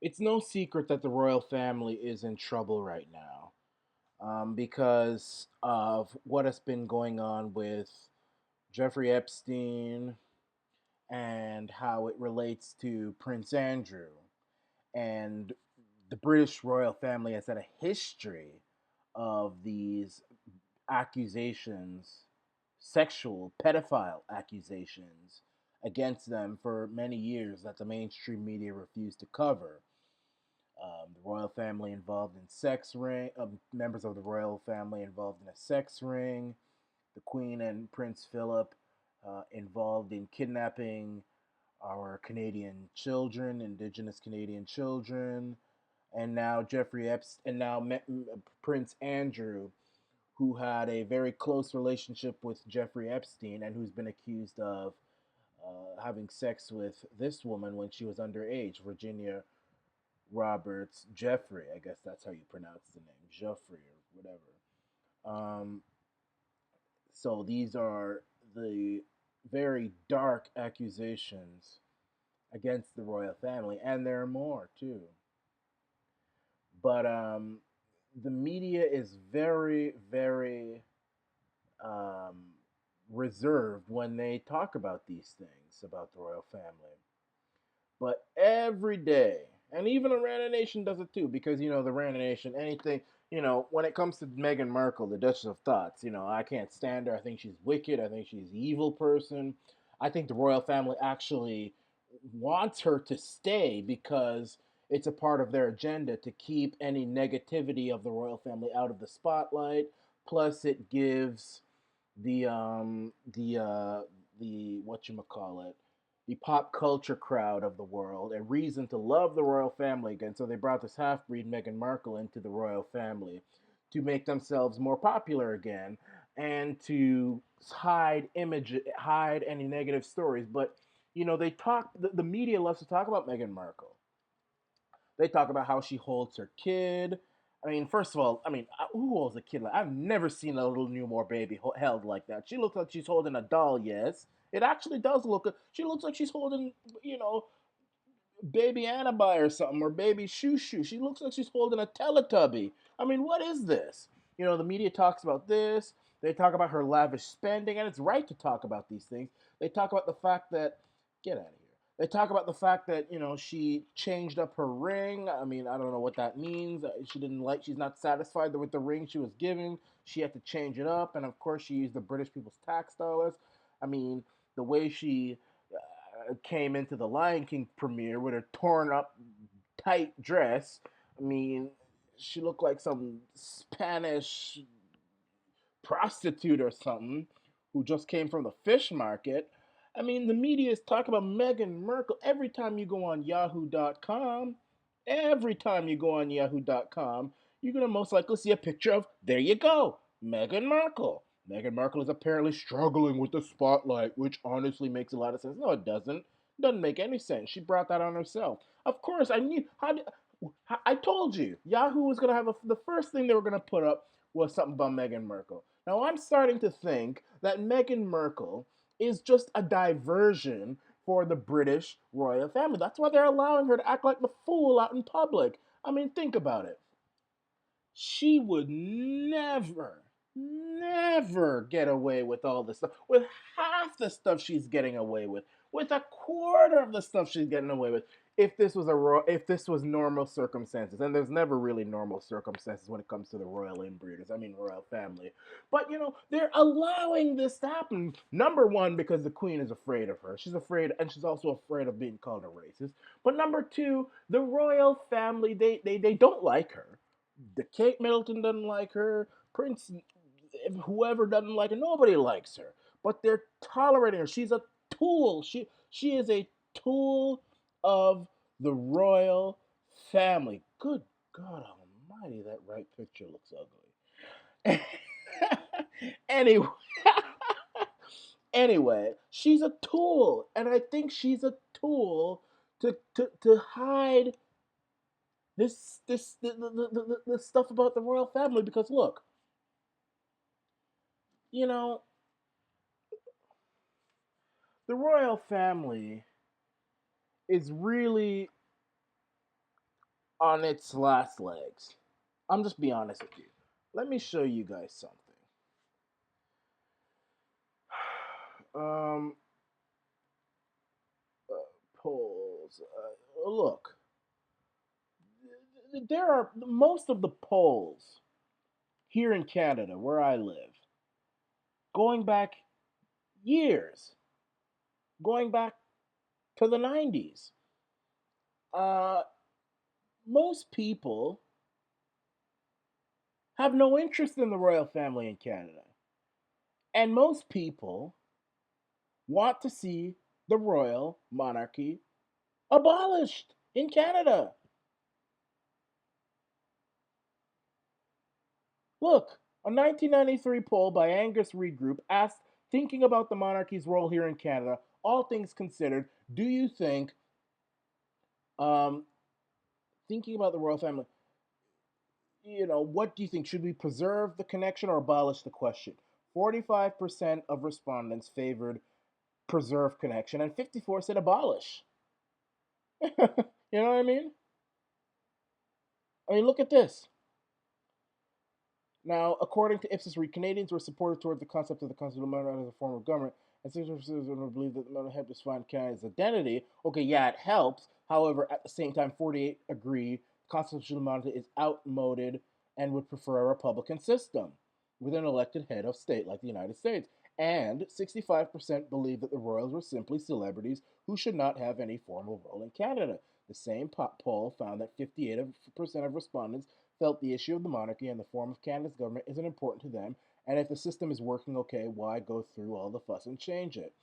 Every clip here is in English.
It's no secret that the royal family is in trouble right now, because of what has been going on with Jeffrey Epstein and how it relates to Prince Andrew. And the British royal family has had a history of these accusations, sexual, pedophile accusations against them for many years that the mainstream media refused to cover. The royal family involved in sex ring, members of the royal family involved in a sex ring, the Queen and Prince Philip involved in kidnapping our Canadian children, Indigenous Canadian children, and now Jeffrey Epstein, and now Prince Andrew, who had a very close relationship with Jeffrey Epstein and who's been accused of having sex with this woman when she was underage, Virginia Roberts Jeffrey. I guess that's how you pronounce the name, Jeffrey or whatever. So these are the very dark accusations against the royal family, and there are more too. But the media is very, very um, reserved when they talk about these things about the royal family. But every day, and even Arana Nation does it too, because the Arana Nation, anything, when it comes to Meghan Markle, the Duchess of Thoughts, I can't stand her. I think she's wicked. I think she's an evil person. I think the royal family actually wants her to stay because it's a part of their agenda to keep any negativity of the royal family out of the spotlight. Plus, it gives the what you call it, the pop culture crowd of the world a reason to love the royal family again. So they brought this half breed Meghan Markle into the royal family to make themselves more popular again and to hide any negative stories. But they talk. The media loves to talk about Meghan Markle. They talk about how she holds her kid. I mean, first of all, who holds a kid like? I've never seen a little newborn baby held like that. She looks like she's holding a doll. Yes, it actually does look. She looks like she's holding, baby Annabelle or something, or baby Shoo Shoo. She looks like she's holding a Teletubby. I mean, what is this? The media talks about this. They talk about her lavish spending, and it's right to talk about these things. They talk about the fact that, get out of here. They talk about the fact that she changed up her ring. I mean, I don't know what that means. She didn't like. She's not satisfied with the ring she was given. She had to change it up, and of course, she used the British people's tax dollars. I mean, the way she came into the Lion King premiere with her torn up tight dress. I mean, she looked like some Spanish prostitute or something who just came from the fish market. I mean, the media is talking about Meghan Markle every time you go on Yahoo.com. Every time you go on Yahoo.com, you're going to most likely see a picture of, there you go, Meghan Markle. Meghan Markle is apparently struggling with the spotlight, which honestly makes a lot of sense. No, it doesn't. It doesn't make any sense. She brought that on herself. Of course, I knew. I told you, Yahoo was going to have the first thing they were going to put up was something about Meghan Markle. Now I'm starting to think that Meghan Markle is just a diversion for the British royal family. That's why they're allowing her to act like the fool out in public. I mean, think about it. She would never, never get away with all this stuff, with half the stuff she's getting away with a quarter of the stuff she's getting away with. If this was normal circumstances, and there's never really normal circumstances when it comes to the royal inbreeders, I mean royal family, but they're allowing this to happen. Number one, because the queen is afraid of her. She's afraid, and she's also afraid of being called a racist. But number two, the royal family, they don't like her. The Kate Middleton doesn't like her. Prince, whoever doesn't like her, nobody likes her. But they're tolerating her. She's a tool. She is a tool of the royal family. Good God Almighty, that right picture looks ugly. anyway, anyway, she's a tool, and I think she's a tool to hide this stuff about the royal family, because look, you know the royal family is really on its last legs. I'm just be honest with you. Let me show you guys something. Um, polls. Look, there are most of the polls here in Canada, where I live, going back years, going back to the 90s. Uh, most people have no interest in the royal family in Canada. And most people want to see the royal monarchy abolished in Canada. Look, a 1993 poll by Angus Reid Group asked, thinking about the monarchy's role here in Canada, all things considered, do you think, um, thinking about the royal family, what do you think? Should we preserve the connection or abolish the question? 45% of respondents favored preserve connection, and 54 said abolish. You know what I mean? I mean, look at this. Now, according to Ipsos Reid, Canadians were supportive towards the concept of the constitutional monarchy as a form of government, and 60% believe that the monarchy helps define Canada's identity. Okay, yeah, it helps. However, at the same time, 48 agree constitutional monarchy is outmoded and would prefer a republican system with an elected head of state like the United States. And 65% believe that the royals were simply celebrities who should not have any formal role in Canada. The same poll found that 58% of respondents felt the issue of the monarchy and the form of Canada's government isn't important to them, and if the system is working okay, why go through all the fuss and change it?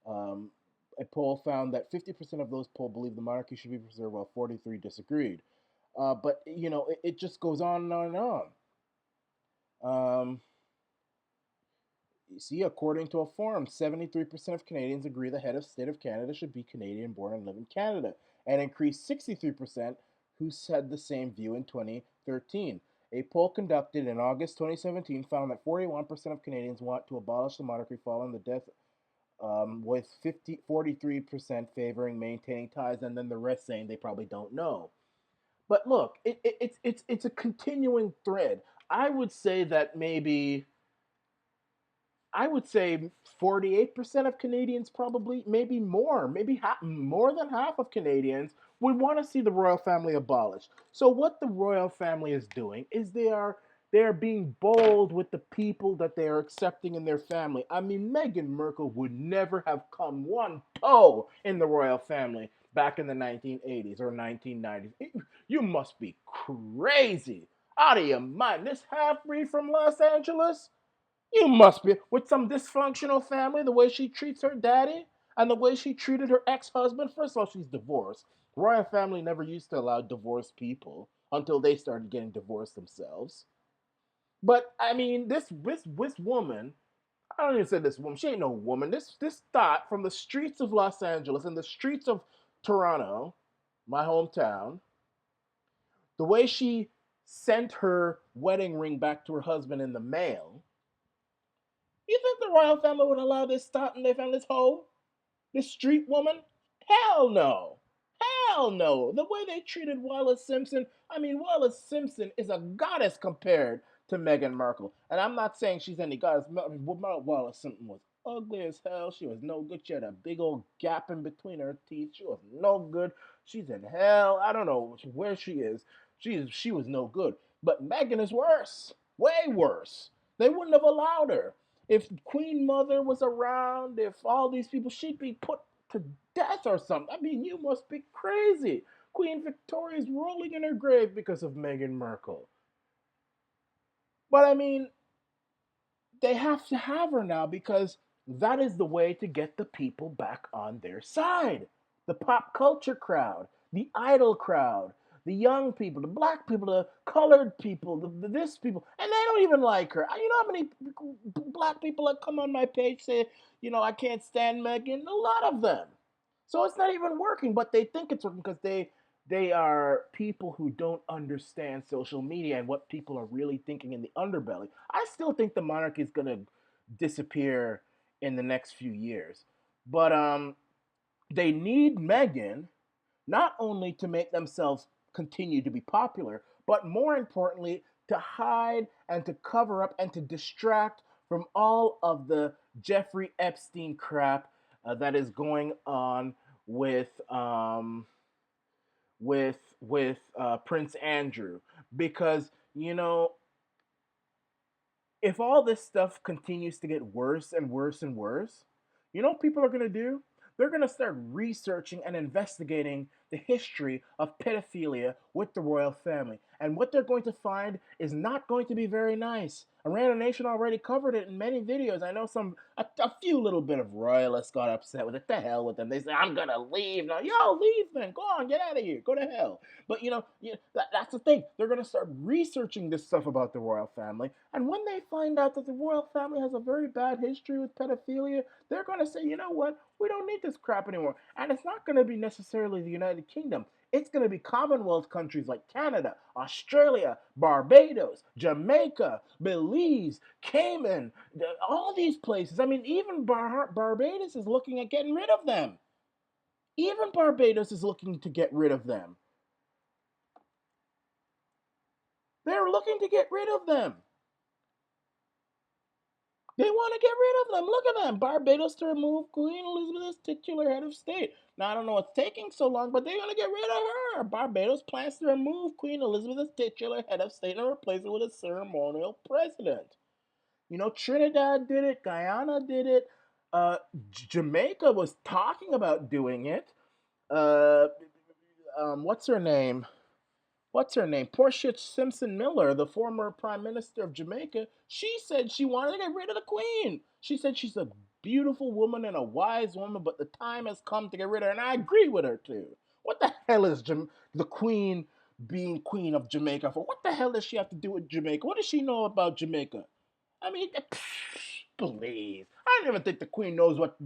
Um, a poll found that 50% of those polled believe the monarchy should be preserved, while 43 disagreed. But it just goes on and on and on. Um, you see, according to a forum, 73% of Canadians agree the head of state of Canada should be Canadian born and live in Canada, and increased 63% who said the same view in 2013. A poll conducted in August 2017 found that 41% of Canadians want to abolish the monarchy following the death, with 43% favoring maintaining ties, and then the rest saying they probably don't know. But look, it's a continuing thread. I would say that maybe I would say 48% of Canadians, probably, maybe more, maybe more than half of Canadians would want to see the royal family abolished. So what the royal family is doing is they are being bold with the people that they are accepting in their family. I mean, Meghan Markle would never have come one toe in the royal family back in the 1980s or 1990s. You must be crazy, out of your mind. This half breed from Los Angeles, you must be with some dysfunctional family, the way she treats her daddy and the way she treated her ex-husband. First of all, she's divorced. Royal family never used to allow divorced people until they started getting divorced themselves. But I mean, this woman, I don't even say this woman, she ain't no woman. This thought from the streets of Los Angeles and the streets of Toronto, my hometown, the way she sent her wedding ring back to her husband in the mail. You think the royal family would allow this thought in their family, this hoe? This street woman? Hell no. Hell no. The way they treated Wallace Simpson, I mean, Wallace Simpson is a goddess compared to Meghan Markle. And I'm not saying she's any goddess. Wallace Simpson was ugly as hell. She was no good. She had a big old gap in between her teeth. She was no good. She's in hell. I don't know where she is. She was no good. But Meghan is worse. Way worse. They wouldn't have allowed her. If Queen Mother was around, if all these people, she'd be put to death or something. I mean, you must be crazy. Queen Victoria's rolling in her grave because of Meghan Markle. But I mean, they have to have her now because that is the way to get the people back on their side. The pop culture crowd, the idol crowd, the young people, the black people, the colored people, the this people, and they don't even like her. You know how many black people that come on my page say, I can't stand Megan? A lot of them. So it's not even working, but they think it's working because they are people who don't understand social media and what people are really thinking in the underbelly. I still think the monarchy is going to disappear in the next few years. But they need Meghan not only to make themselves continue to be popular, but more importantly, to hide and to cover up and to distract from all of the Jeffrey Epstein crap that is going on with Prince Andrew, because if all this stuff continues to get worse and worse and worse, you know what people are going to do? They're going to start researching and investigating the history of pedophilia with the royal family. And what they're going to find is not going to be very nice. Arana Nation already covered it in many videos. I know a few little bit of royalists got upset with it. The hell with them. They say, I'm going to leave now. Yo, leave then. Go on, get out of here. Go to hell. But that's the thing. They're going to start researching this stuff about the royal family. And when they find out that the royal family has a very bad history with pedophilia, they're going to say, you know what? We don't need this crap anymore. And it's not going to be necessarily the United Kingdom. It's going to be Commonwealth countries like Canada, Australia, Barbados, Jamaica, Belize, Cayman, all these places. I mean, even Barbados is looking at getting rid of them. Even Barbados is looking to get rid of them. They're looking to get rid of them. They want to get rid of them. Look at them. Barbados to remove Queen Elizabeth's titular head of state. Now, I don't know what's taking so long, but they're going to get rid of her. Barbados plans to remove Queen Elizabeth's titular head of state and replace it with a ceremonial president. Trinidad did it. Guyana did it. Jamaica was talking about doing it. What's her name? Portia Simpson Miller, the former Prime Minister of Jamaica, she said she wanted to get rid of the Queen. She said she's a beautiful woman and a wise woman, but the time has come to get rid of her, and I agree with her too. What the hell is the Queen being Queen of Jamaica for? What the hell does she have to do with Jamaica? What does she know about Jamaica? I mean, please. I don't even think the Queen knows what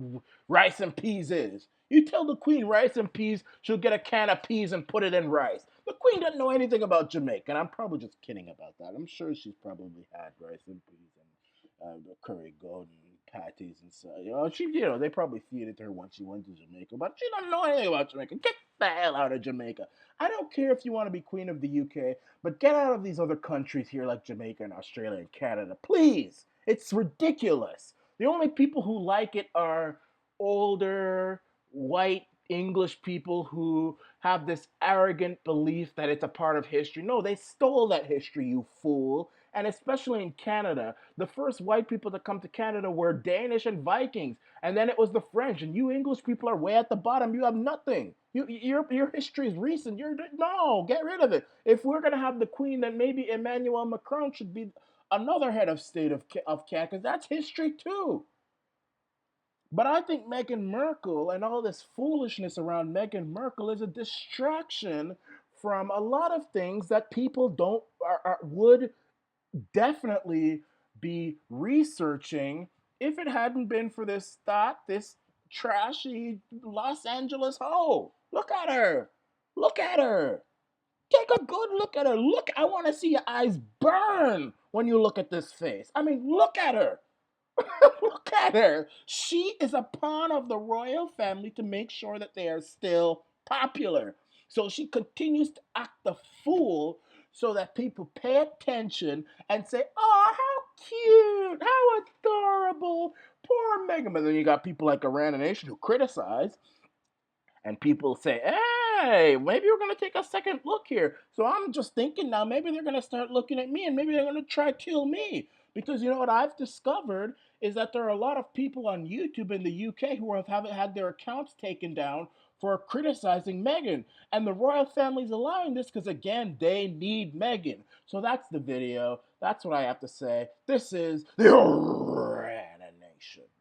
rice and peas is. You tell the Queen rice and peas, she'll get a can of peas and put it in rice. The Queen doesn't know anything about Jamaica, and I'm probably just kidding about that. I'm sure she's probably had rice and peas and curry goat and patties and so. They probably feed it to her when she went to Jamaica, but she doesn't know anything about Jamaica. Get the hell out of Jamaica. I don't care if you want to be Queen of the UK, but get out of these other countries here like Jamaica and Australia and Canada, please. It's ridiculous. The only people who like it are older, white English people who have this arrogant belief that it's a part of history. No, they stole that history, you fool. And especially in Canada, the first white people to come to Canada were Danish and Vikings, and then it was the French. And you English people are way at the bottom. You have nothing. Your history is recent. No, get rid of it. If we're gonna have the Queen, then maybe Emmanuel Macron should be another head of state of Canada, because that's history too. But I think Meghan Markle and all this foolishness around Meghan Markle is a distraction from a lot of things that people don't would definitely be researching if it hadn't been for this trashy Los Angeles hoe. Look at her. Look at her. Take a good look at her. Look, I want to see your eyes burn when you look at this face. I mean, look at her. Look at her. She is a pawn of the royal family to make sure that they are still popular. So she continues to act the fool so that people pay attention and say, oh, how cute, how adorable, poor Meghan. But then you got people like Arana Nation who criticize, and people say, hey, maybe we're going to take a second look here. So I'm just thinking now, maybe they're going to start looking at me and maybe they're going to try to kill me. Because you know what I've discovered is that there are a lot of people on YouTube in the UK who haven't had their accounts taken down for criticizing Meghan. And the royal family's allowing this because, again, they need Meghan. So that's the video. That's what I have to say. This is the Arana Nation.